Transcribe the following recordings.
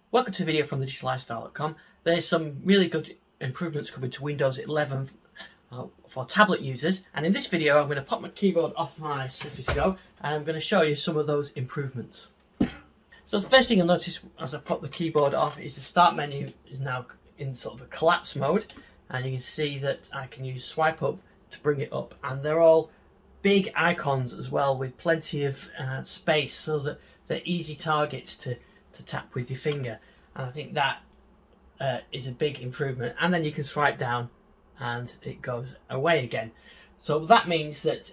Welcome to a video from thedigital There's some really good improvements coming to Windows 11 for tablet users, and in this video I'm going to pop my keyboard off my Surface Go and I'm going to show you some of those improvements. So the first thing you'll notice as I pop the keyboard off is the start menu is now in sort of a collapse mode, and you can see that I can use swipe up to bring it up, and they're all big icons as well with plenty of space so that they're easy targets to tap with your finger, and I think that is a big improvement. And then you can swipe down and it goes away again, so that means that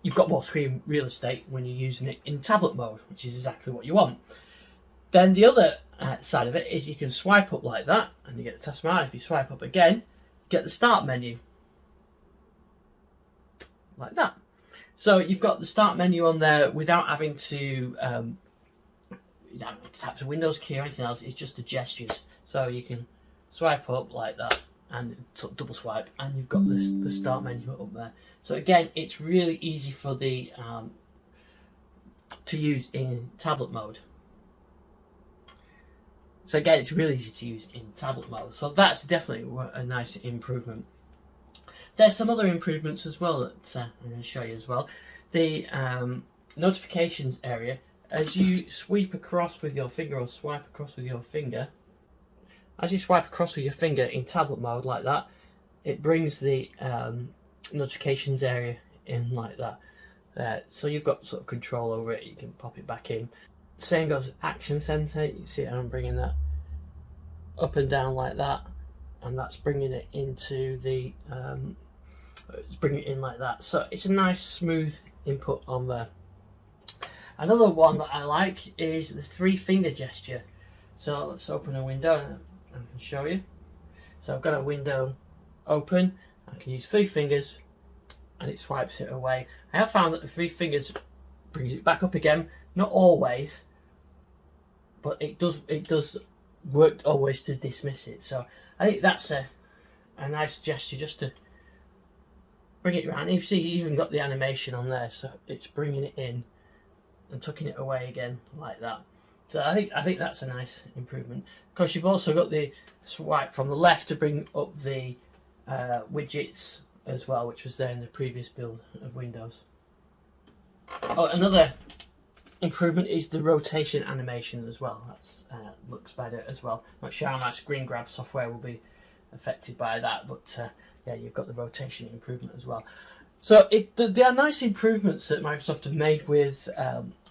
you've got more screen real estate when you're using it in tablet mode, which is exactly what you want. Then the other side of it is you can swipe up like that and you get the taskbar. If you swipe up again, you get the start menu like that. So you've got the start menu on there without having to tap the Windows key or anything else. It's just the gestures. So you can swipe up like that and sort of double swipe, and you've got the start menu up there. So again, it's really easy for the to use in tablet mode. So again, it's really easy to use in tablet mode. So that's definitely a nice improvement. There's some other improvements as well that I'm going to show you as well. The notifications area, as you sweep across with your finger or swipe across with your finger, as you swipe across with your finger in tablet mode like that, it brings the notifications area in like that. So you've got sort of control over it. You can pop it back in. Same goes with Action Center. You see I'm bringing that up and down like that, and that's bringing it into the it's bringing it in like that. So it's a nice smooth input on there. Another one that I like is the 3-finger gesture. So let's open a window and I can show you. So I've got a window open. I can use 3 fingers and it swipes it away. I have found that the 3 fingers brings it back up again. Not always, but it does work always to dismiss it. So I think that's a nice gesture just to bring it around. You see, you even got the animation on there, so it's bringing it in and tucking it away again like that. So I think that's a nice improvement. Of course, you've also got the swipe from the left to bring up the widgets as well, which was there in the previous build of Windows. Oh, another improvement is the rotation animation as well. That's looks better as well. Not sure how my screen grab software will be affected by that, but yeah, you've got the rotation improvement as well. So there are nice improvements that Microsoft have made with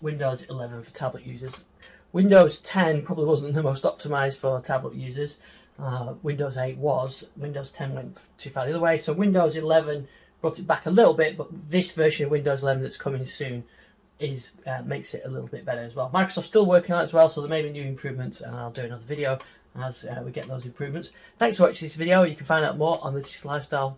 Windows 11 for tablet users. Windows 10 probably wasn't the most optimized for tablet users. Windows 8 was. Windows 10 went too far the other way. So Windows 11 brought it back a little bit, but this version of Windows 11 that's coming soon is makes it a little bit better as well. Microsoft's still working on it as well, so there may be new improvements, and I'll do another video as we get those improvements. Thanks for watching this video. You can find out more on thedigital